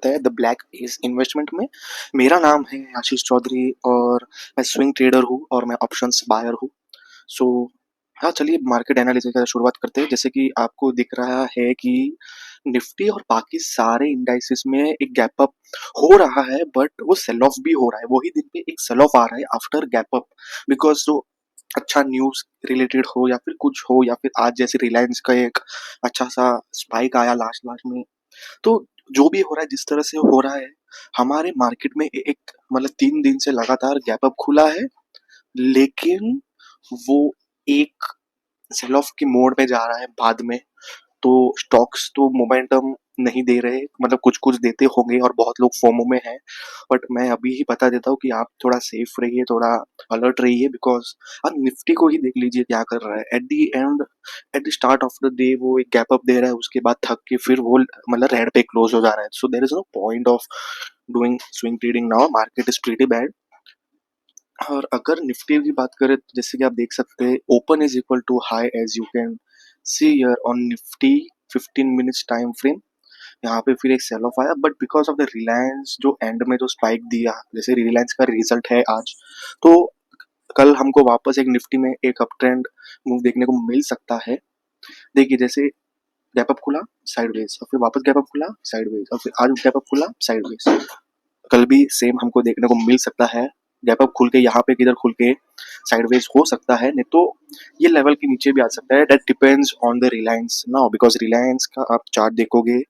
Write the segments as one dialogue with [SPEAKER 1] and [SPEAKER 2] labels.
[SPEAKER 1] स्वागत है the black S investment में। मेरा नाम है आशीष चौधरी और मैं स्विंग ट्रेडर हूँ और मैं ऑप्शंस बायर हूँ। सो हाँ, चलिए मार्केट एनालिसिस का शुरुआत करते हैं। जैसे कि आपको दिख रहा है कि निफ्टी और बाकी सारे इंडाइसेस में एक गैप अप हो रहा है, बट वो सेल ऑफ भी हो रहा है। वही दिन पे एक सेल ऑफ आ रहा है आफ्टर गैप अप, बिकॉज जो अच्छा न्यूज रिलेटेड हो या फिर कुछ हो, या फिर आज जैसे रिलायंस का एक अच्छा सा स्पाइक आया लास्ट लास्ट में। तो जो भी हो रहा है, जिस तरह से हो रहा है, हमारे मार्केट में एक मतलब 3 दिन से लगातार गैप अप खुला है, लेकिन वो एक सेल ऑफ के मोड में जा रहा है बाद में। तो स्टॉक्स तो मोमेंटम नहीं दे रहे, मतलब कुछ कुछ देते होंगे और बहुत लोग फोमो में हैं। बट मैं अभी ही बता देता हूँ कि आप थोड़ा सेफ रहिए, थोड़ा अलर्ट रहिए, बिकॉज आप निफ्टी को ही देख लीजिए क्या कर रहा है। At the and, at the start of the day वो एक गैप अप दे रहा है, उसके बाद थक के फिर वो मतलब रेड पे क्लोज हो जा रहा है। So there is no point of doing swing trading now, market is pretty bad. और अगर निफ्टी की बात करें तो जैसे कि आप देख सकते हैं, open is equal to high as you can see here on Nifty 15 minutes time frame. यहाँ पे फिर एक सेल ऑफ आया, but because of the Reliance जो एंड में जो स्पाइक दिया, जैसे रिलायंस का रिजल्ट है आज, तो कल हमको वापस एक निफ्टी में एक अप ट्रेंड मूव देखने को मिल सकता है। देखिए, जैसे गैप अप खुला साइडवेज, और फिर वापस गैप अप खुला साइडवेज, और फिर आज गैप अप खुला साइडवेज। कल भी सेम हमको देखने को मिल सकता है। गैप अप खुल के यहाँ पे किधर खुल के साइडवेज हो सकता है, नहीं तो ये लेवल के नीचे भी आ सकता है। That depends on the Reliance now, because Reliance का आप चार्ट देखोगे,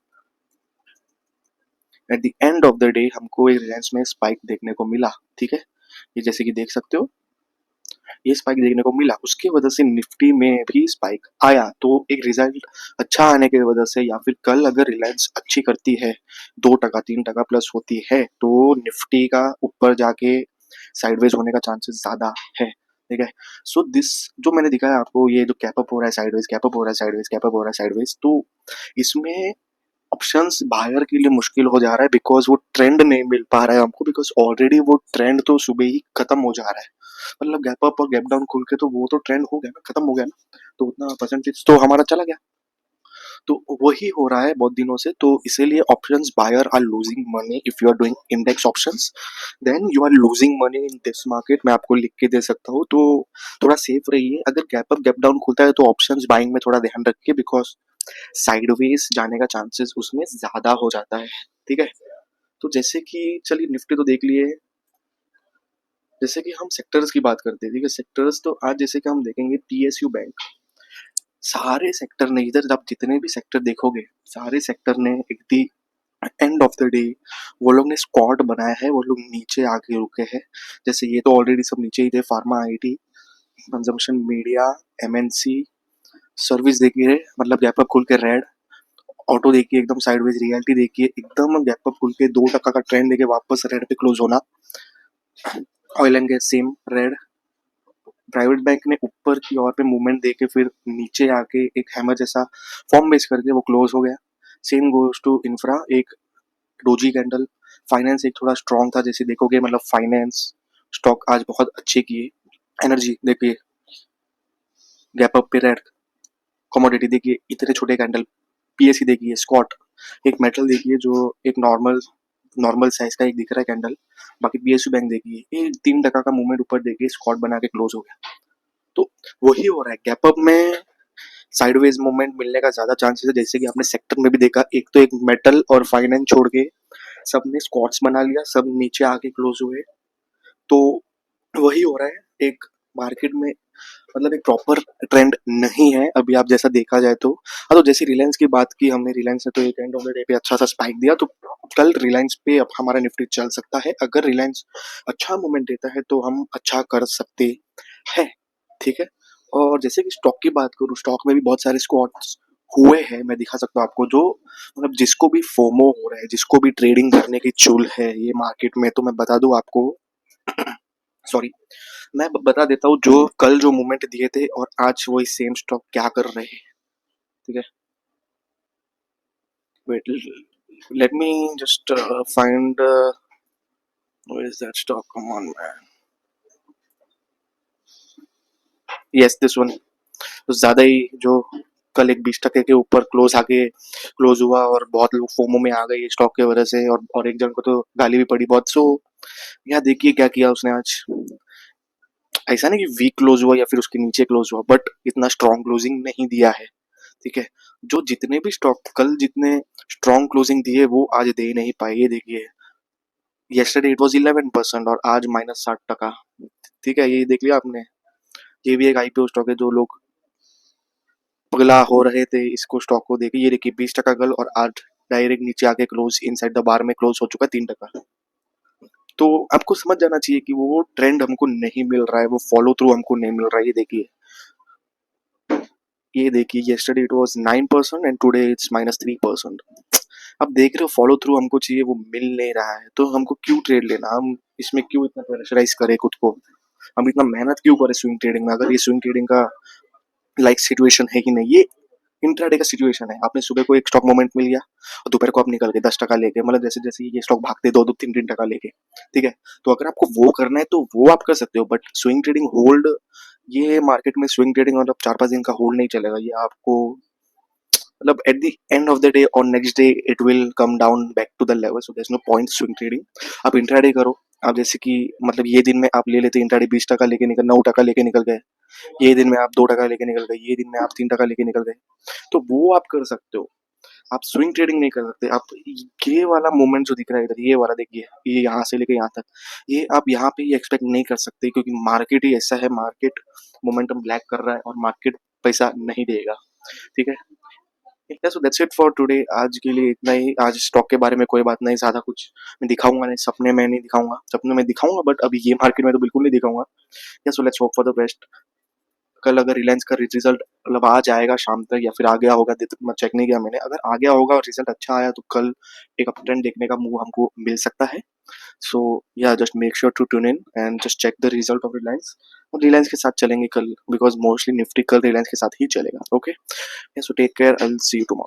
[SPEAKER 1] eight the end of the day हमको एक रिलायंस में स्पाइक देखने को मिला। ठीक है, ये जैसे कि देख सकते हो, ये स्पाइक देखने को मिला, उसकी वजह से निफ्टी में भी स्पाइक आया। तो एक रिजल्ट अच्छा आने की वजह से, या फिर कल अगर रिलायंस अच्छी करती है, 2% 3% प्लस होती है, तो निफ्टी का ऊपर जाके साइडवेज होने का चांसेस ज्यादा है। ठीक है, सो दिस जो मैंने दिखाया आपको, ये जो कैप अप हो रहा है साइडवेज, कैप अप हो रहा है साइडवेज, कैप अप हो रहा है साइडवेज, तो इसमें ऑप्शंस बायर के लिए मुश्किल हो जा रहा है, बिकॉज वो ट्रेंड नहीं मिल पा रहा है हमको, बिकॉज ऑलरेडी वो ट्रेंड तो सुबह ही खत्म हो जा रहा है। मतलब गैप अप और गैप डाउन खुल के तो वो तो ट्रेंड हो गया ना, खत्म हो गया ना, तो उतना परसेंटेज तो हमारा चला गया। तो वही हो रहा है बहुत दिनों से, तो इसीलिए options buyer are losing money. If you are doing index options, then you are losing money in this market. मैं आपको लिख के दे सकता हूँ, तो थोड़ा सेफ रहिए। अगर गैप अप गैप डाउन खुलता है तो ऑप्शंस बाइंग में थोड़ा ध्यान रखिए, बिकॉज साइडवेज जाने का चांसेस उसमें ज्यादा हो जाता है। ठीक है, तो जैसे कि चलिए निफ्टी तो देख लिए, जैसे कि हम सेक्टर्स की बात करते हैं। ठीक है, सेक्टर्स तो आज जैसे कि हम देखेंगे, पीएसयू बैंक, सारे सेक्टर ने, इधर आप जितने भी सेक्टर देखोगे, सारे सेक्टर ने एक दी एंड ऑफ द डे वो लोग ने स्क्वाड बनाया है, वो लोग नीचे आके रुके हैं। जैसे ये तो ऑलरेडी सब नीचे ही थे, pharma, IT, consumption, media, MNC, service देखिए मतलब गैप अप खुल के रेड, ऑटो देखिए एकदम साइडवेज, रियलिटी देखिए एकदम गैप अप खुल के 2% का ट्रेंड देके वापस रेड पे क्लोज होना, oil and gas same red, private bank ने ऊपर की ओर पे मूवमेंट देके फिर नीचे आके एक हैमर जैसा फॉर्म बेस करके वो क्लोज हो गया। सेम गोज टू इंफ्रा, एक डोजी कैंडल। फाइनेंस एक थोड़ा स्ट्रॉन्ग था, जैसे देखोगे मतलब फाइनेंस स्टॉक आज बहुत अच्छे किए। एनर्जी देखिए गैप अप पे रेड, कमोडिटी देखिए इतने छोटे कैंडल, पीएससी देखिए स्कॉट, एक मेटल देखिए जो एक नॉर्मल नॉर्मल साइज का एक दिख रहा है कैंडल। बाकी पीएसयू बैंक देखिए ये 3% का मूवमेंट ऊपर देखिए स्कॉट बना के क्लोज हो गया। तो वही हो रहा है, गैप अप में साइडवेज मूवमेंट मिलने का ज्यादा चांसेस है। जैसे कि आपने सेक्टर में भी देखा, एक तो एक मेटल और फाइनेंस छोड़ के सबने स्क्वाट्स बना लिया, सब नीचे आके क्लोज हुए। तो वही हो रहा है एक मार्केट में, मतलब एक प्रॉपर ट्रेंड नहीं है अभी आप जैसा देखा जाए तो। हाँ, तो जैसे रिलायंस की बात की हमने, रिलायंस ने तो एक एंड ऑफ द डे पे अच्छा सा स्पाइक दिया, तो कल रिलायंस पे अब हमारा निफ्टी चल सकता है। अगर रिलायंस अच्छा मूवमेंट देता है तो हम अच्छा कर सकते हैं। ठीक है, और जैसे कि स्टॉक की बात करूँ, स्टॉक में भी बहुत सारे स्क्वाट्स हुए हैं, मैं दिखा सकता हूँ आपको। जो मतलब जिसको भी फोमो हो रहा है, जिसको भी ट्रेडिंग करने की चुल है ये मार्केट में, तो मैं बता दूं आपको, सॉरी, मैं बता देता हूँ जो कल जो मूवमेंट दिए थे और आज वही सेम स्टॉक क्या कर रहे हैं। ठीक है, wait, let me just find where is that stock, come on man, yes this one. तो ज्यादा ही जो कल एक 20% के ऊपर क्लोज हुआ और बहुत लोग फोमो में आ गए स्टॉक के वजह से, और एक जन को तो गाली भी पड़ी बहुत। सो यहाँ देखिए क्या किया उसने आज। ऐसा नहीं कि वीक क्लोज हुआ या फिर उसके नीचे क्लोज हुआ, बट इतना स्ट्रॉन्ग क्लोजिंग नहीं दिया है। ठीक है, जो जितने भी स्टॉक कल जितने स्ट्रॉन्ग क्लोजिंग दिए वो आज दे नहीं पाए। ये देखिए, yesterday it was 11% और आज -60%। ठीक है, ये देख लिया आपने। ये भी एक आईपीओ स्टॉक है, जो लोग पगला हो रहे थे इसको स्टॉक को देखे। ये देखिए 20% कल, और आज डायरेक्ट नीचे आके क्लोज इनसाइड द बार में क्लोज हो चुका 3%। तो आपको समझ जाना चाहिए कि वो ट्रेंड हमको नहीं मिल रहा है, वो फॉलो थ्रू हमको नहीं मिल रहा है। ये देखिए yesterday it was 9% and today it's -3%। अब देख रहे हो, फॉलो थ्रू हमको चाहिए, वो मिल नहीं रहा है। तो हमको क्यों ट्रेड लेना, हम इसमें क्यों इतना प्रेशराइज करें खुद को, हम इतना मेहनत क्यों करें स्विंग ट्रेडिंग में, अगर ये स्विंग ट्रेडिंग का लाइक सिचुएशन है ही नहीं। ये इंट्राडे का सिचुएशन है। आपने सुबह को एक स्टॉक मोमेंट मिल गया और दोपहर को आप निकल गए 10% लेके, मतलब जैसे जैसे ये स्टॉक भागते 2-3 टका लेके। ठीक है, तो अगर आपको वो करना है तो वो आप कर सकते हो, बट स्विंग ट्रेडिंग होल्ड, ये मार्केट में स्विंग ट्रेडिंग मतलब 4-5 दिन का होल्ड नहीं चलेगा। ये आपको मतलब at the end of the day और next day it will come down back to the level. So there is no point swing trading. आप इंट्राडे करो। आप जैसे कि मतलब ये दिन में आप ले लेते इंट्राडे 20% लेके निकल 9% लेके निकल गए, ये दिन में आप 2% लेके निकल गए, ये दिन में आप 3% लेके निकल गए, तो वो आप कर सकते हो। आप स्विंग ट्रेडिंग नहीं कर सकते। आप ये वाला मोमेंट जो दिख रहा है इधर, ये वाला देखिए, ये यहाँ से लेके यहाँ तक, ये आप यहाँ पे एक्सपेक्ट नहीं कर सकते, क्योंकि मार्केट ही ऐसा है। मार्केट मोमेंटम ब्लैक कर रहा है और मार्केट पैसा नहीं देगा। ठीक है, so that's it for today. आज के लिए इतना ही। आज स्टॉक के बारे में कोई बात नहीं, ज्यादा कुछ मैं दिखाऊंगा नहीं, सपने में नहीं दिखाऊंगा। सपने में दिखाऊंगा बट अभी ये मार्केट में तो बिल्कुल नहीं दिखाऊंगा। So let's hope for the best. कल अगर रिलायंस का रिजल्ट मतलब आ जाएगा शाम तक, या फिर आ गया होगा, चेक नहीं किया मैंने, अगर आ गया होगा और रिजल्ट अच्छा आया तो कल एक अप ट्रेंड देखने का मूव हमको मिल सकता है। So yeah just make sure to tune in and just check the result of Reliance, और रिलायंस के साथ चलेंगे कल, बिकॉज मोस्टली निफ्टी कल रिलायंस के साथ ही चलेगा। Okay, so take care, I will see you tomorrow.